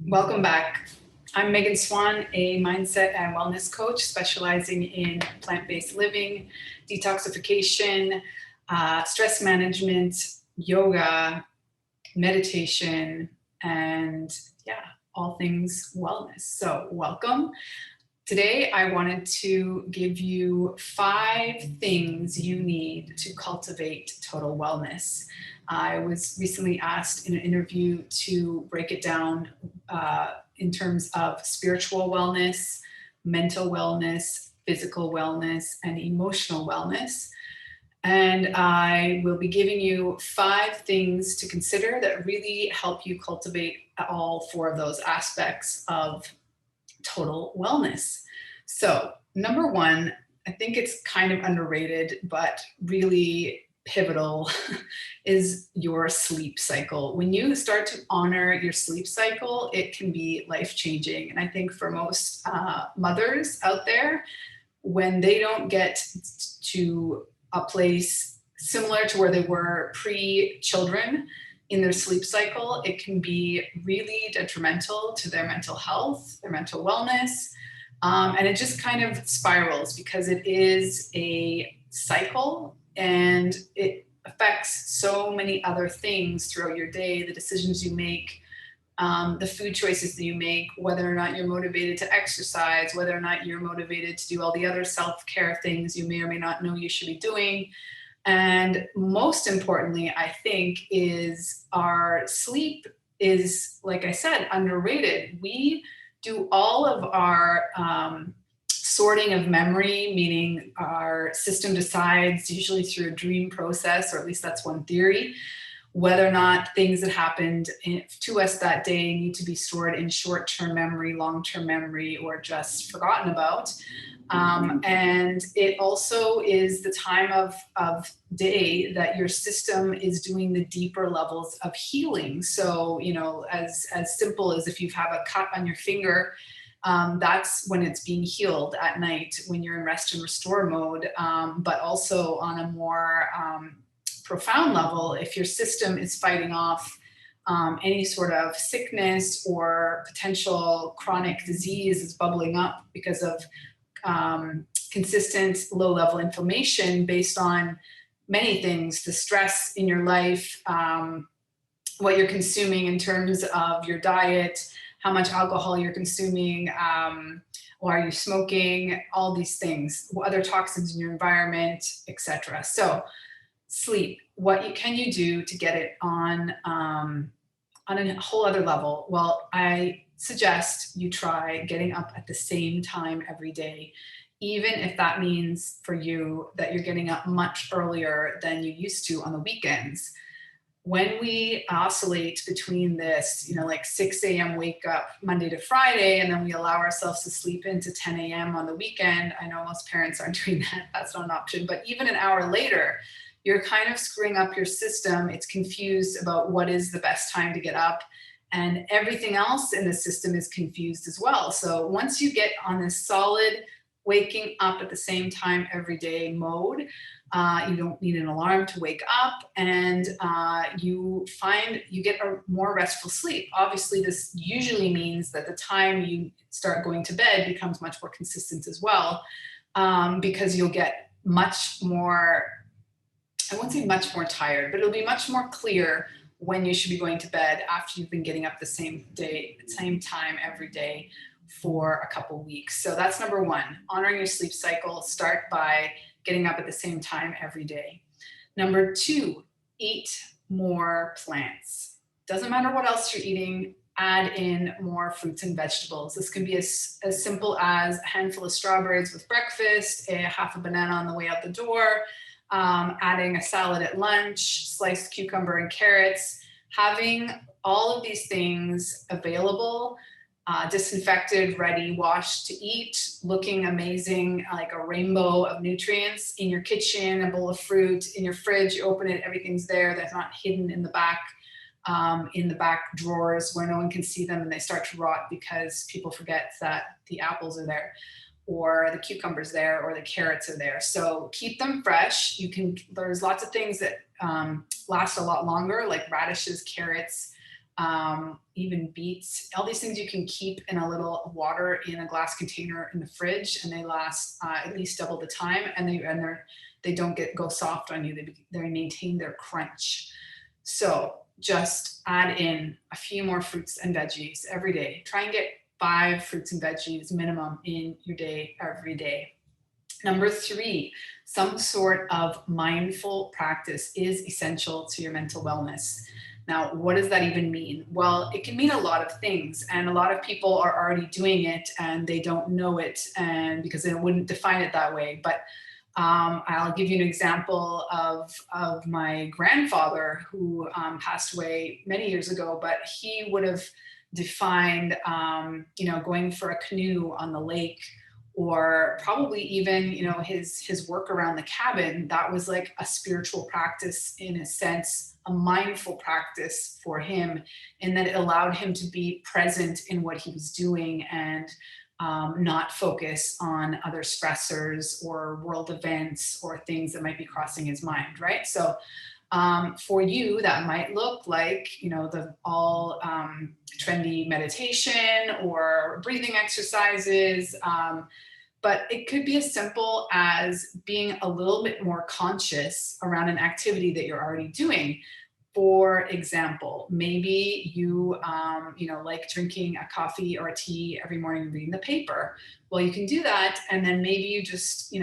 Welcome back. I'm Megan Swan, a mindset and wellness coach specializing in plant-based living, detoxification, stress management, yoga, meditation, and all things wellness. So welcome. Today, I wanted to give you 5 things you need to cultivate total wellness. I was recently asked in an interview to break it down in terms of spiritual wellness, mental wellness, physical wellness, and emotional wellness. And I will be giving you 5 things to consider that really help you cultivate all 4 of those aspects of total wellness. So, number 1, I think it's kind of underrated, but really pivotal is your sleep cycle. When you start to honor your sleep cycle, it can be life-changing. And I think for most mothers out there, when they don't get to a place similar to where they were pre-children in their sleep cycle, it can be really detrimental to their mental health, their mental wellness, and it just kind of spirals because it is a cycle and it affects so many other things throughout your day, the decisions you make, the food choices that you make, whether or not you're motivated to exercise, whether or not you're motivated to do all the other self-care things you may or may not know you should be doing. And most importantly, I think, is our sleep is, like I said, underrated. We do all of our sorting of memory, meaning our system decides, usually through a dream process, or at least that's one theory, whether or not things that happened to us that day need to be stored in short-term memory, long-term memory, or just forgotten about. And it also is the time of day that your system is doing the deeper levels of healing. So, as simple as if you have a cut on your finger, that's when it's being healed at night when you're in rest and restore mode. But also on a more profound level, if your system is fighting off any sort of sickness or potential chronic disease is bubbling up because of consistent low-level inflammation based on many things, the stress in your life, what you're consuming in terms of your diet, how much alcohol you're consuming, or are you smoking, all these things, other toxins in your environment, etc. So sleep, can you do to get it on a whole other level? Well, I suggest you try getting up at the same time every day, even if that means for you that you're getting up much earlier than you used to on the weekends. When we oscillate between this, like 6 a.m. wake up Monday to Friday, and then we allow ourselves to sleep into 10 a.m. on the weekend, I know most parents aren't doing that, that's not an option, but even an hour later, you're kind of screwing up your system. It's confused about what is the best time to get up, and everything else in the system is confused as well. So once you get on this solid waking up at the same time every day mode, you don't need an alarm to wake up, and you get a more restful sleep. Obviously, this usually means that the time you start going to bed becomes much more consistent as well, because you'll get much more, I won't say much more tired, but it'll be much more clear when you should be going to bed after you've been getting up the same time every day for a couple weeks. So that's number 1, honoring your sleep cycle. Start by getting up at the same time every day. Number 2, eat more plants. Doesn't matter what else you're eating, add in more fruits and vegetables. This can be as simple as a handful of strawberries with breakfast, half a banana on the way out the door, adding a salad at lunch, sliced cucumber and carrots. Having all of these things available, disinfected, ready, washed to eat, looking amazing, like a rainbow of nutrients in your kitchen, a bowl of fruit in your fridge, you open it, everything's there. That's not hidden in the back drawers where no one can see them and they start to rot because people forget that the apples are there, or the cucumbers there, or the carrots are there. So keep them fresh. There's lots of things that last a lot longer, like radishes, carrots, even beets, all these things you can keep in a little water in a glass container in the fridge, and they last at least double the time, and they don't go soft on you. They maintain their crunch. So just add in a few more fruits and veggies every day. Try and get 5 fruits and veggies minimum in your day every day. Number 3, some sort of mindful practice is essential to your mental wellness. Now, what does that even mean? Well, it can mean a lot of things, and a lot of people are already doing it and they don't know it, and because they wouldn't define it that way. But I'll give you an example of my grandfather who passed away many years ago, but he would have defined, going for a canoe on the lake, or probably even, his work around the cabin. That was like a spiritual practice, in a sense, a mindful practice for him, and that it allowed him to be present in what he was doing, and not focus on other stressors or world events or things that might be crossing his mind, right? So for you, that might look like, the all trendy meditation or breathing exercises. But it could be as simple as being a little bit more conscious around an activity that you're already doing. For example, maybe you, like drinking a coffee or a tea every morning and reading the paper. Well, you can do that. And then maybe you just,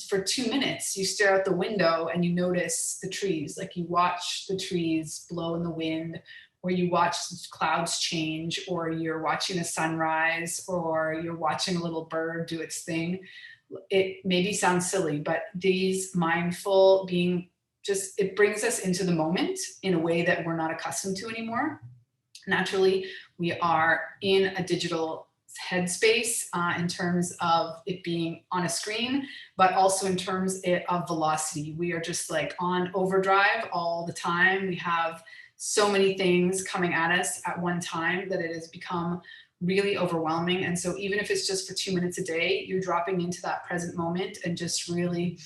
for 2 minutes, you stare out the window and you notice the trees. Like you watch the trees blow in the wind, or you watch clouds change, or you're watching a sunrise, or you're watching a little bird do its thing. It maybe sounds silly, but these mindful being, it brings us into the moment in a way that we're not accustomed to anymore. Naturally, we are in a digital headspace in terms of it being on a screen, but also in terms of velocity. We are just like on overdrive all the time. We have so many things coming at us at one time that it has become really overwhelming. And so even if it's just for 2 minutes a day, you're dropping into that present moment and just really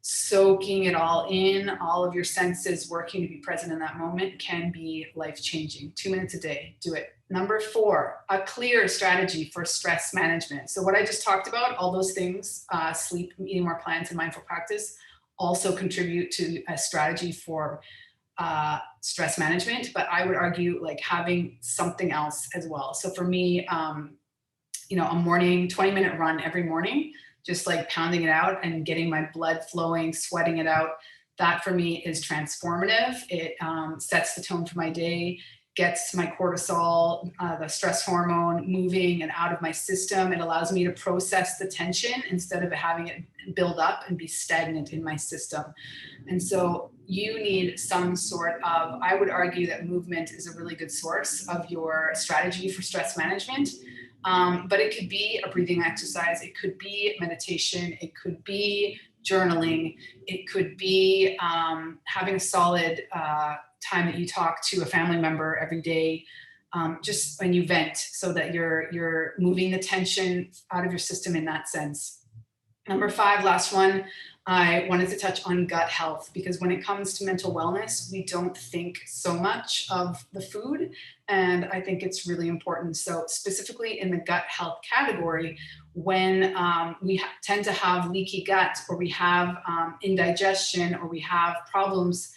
soaking it all in, all of your senses working to be present in that moment, can be life-changing. 2 minutes a day, do it. Number 4, a clear strategy for stress management. So what I just talked about, all those things, sleep, eating more plants, and mindful practice, also contribute to a strategy for stress management. But I would argue like having something else as well. So for me, a morning 20-minute run every morning, just like pounding it out and getting my blood flowing, sweating it out. That for me is transformative. It sets the tone for my day, gets my cortisol, the stress hormone, moving and out of my system. It allows me to process the tension instead of having it build up and be stagnant in my system. And so you need some sort of, I would argue that movement is a really good source of your strategy for stress management. But it could be a breathing exercise. It could be meditation. It could be journaling. It could be having a solid time that you talk to a family member every day, just when you vent, so that you're moving the tension out of your system in that sense. Number 5, last one, I wanted to touch on gut health, because when it comes to mental wellness, we don't think so much of the food, and I think it's really important. So specifically in the gut health category, when we tend to have leaky gut, or we have indigestion, or we have problems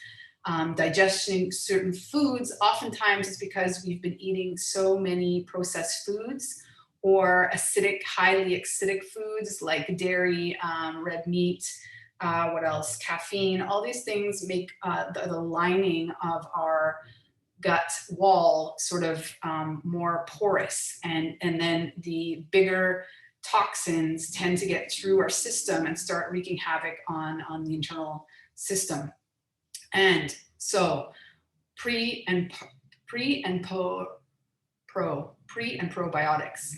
digesting certain foods, oftentimes it's because we've been eating so many processed foods, or acidic, highly acidic foods like dairy, red meat, what else? Caffeine. All these things make the lining of our gut wall sort of more porous, and then the bigger toxins tend to get through our system and start wreaking havoc on the internal system. And so pre and probiotics.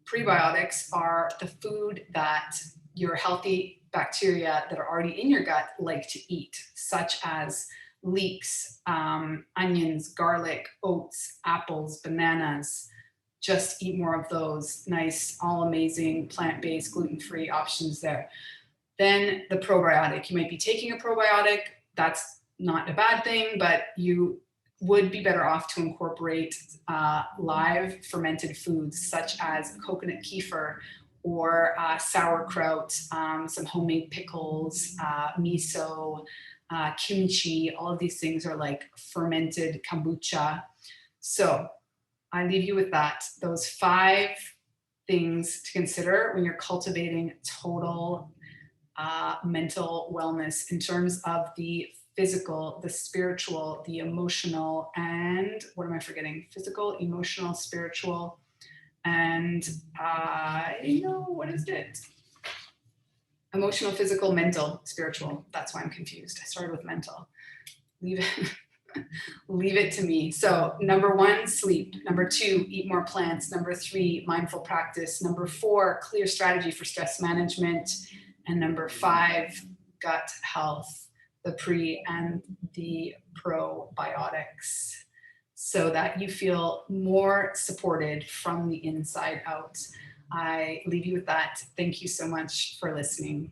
Prebiotics are the food that your healthy bacteria that are already in your gut like to eat, such as leeks, onions, garlic, oats, apples, bananas. Just eat more of those. Nice, all amazing plant-based, gluten-free options there. Then the probiotic. You might be taking a probiotic. That's not a bad thing, but you would be better off to incorporate live fermented foods such as coconut kefir or sauerkraut, some homemade pickles, miso, kimchi. All of these things are like fermented kombucha. So I leave you with that. Those 5 things to consider when you're cultivating total mental wellness in terms of the physical, the spiritual, the emotional, and what am I forgetting? Physical, emotional, spiritual, and what is it? Emotional, physical, mental, spiritual. That's why I'm confused. I started with mental. Leave it, leave it to me. So number 1, sleep. Number 2, eat more plants. Number 3, mindful practice. Number 4, clear strategy for stress management. And number 5, gut health, the pre and the probiotics, so that you feel more supported from the inside out. I leave you with that. Thank you so much for listening.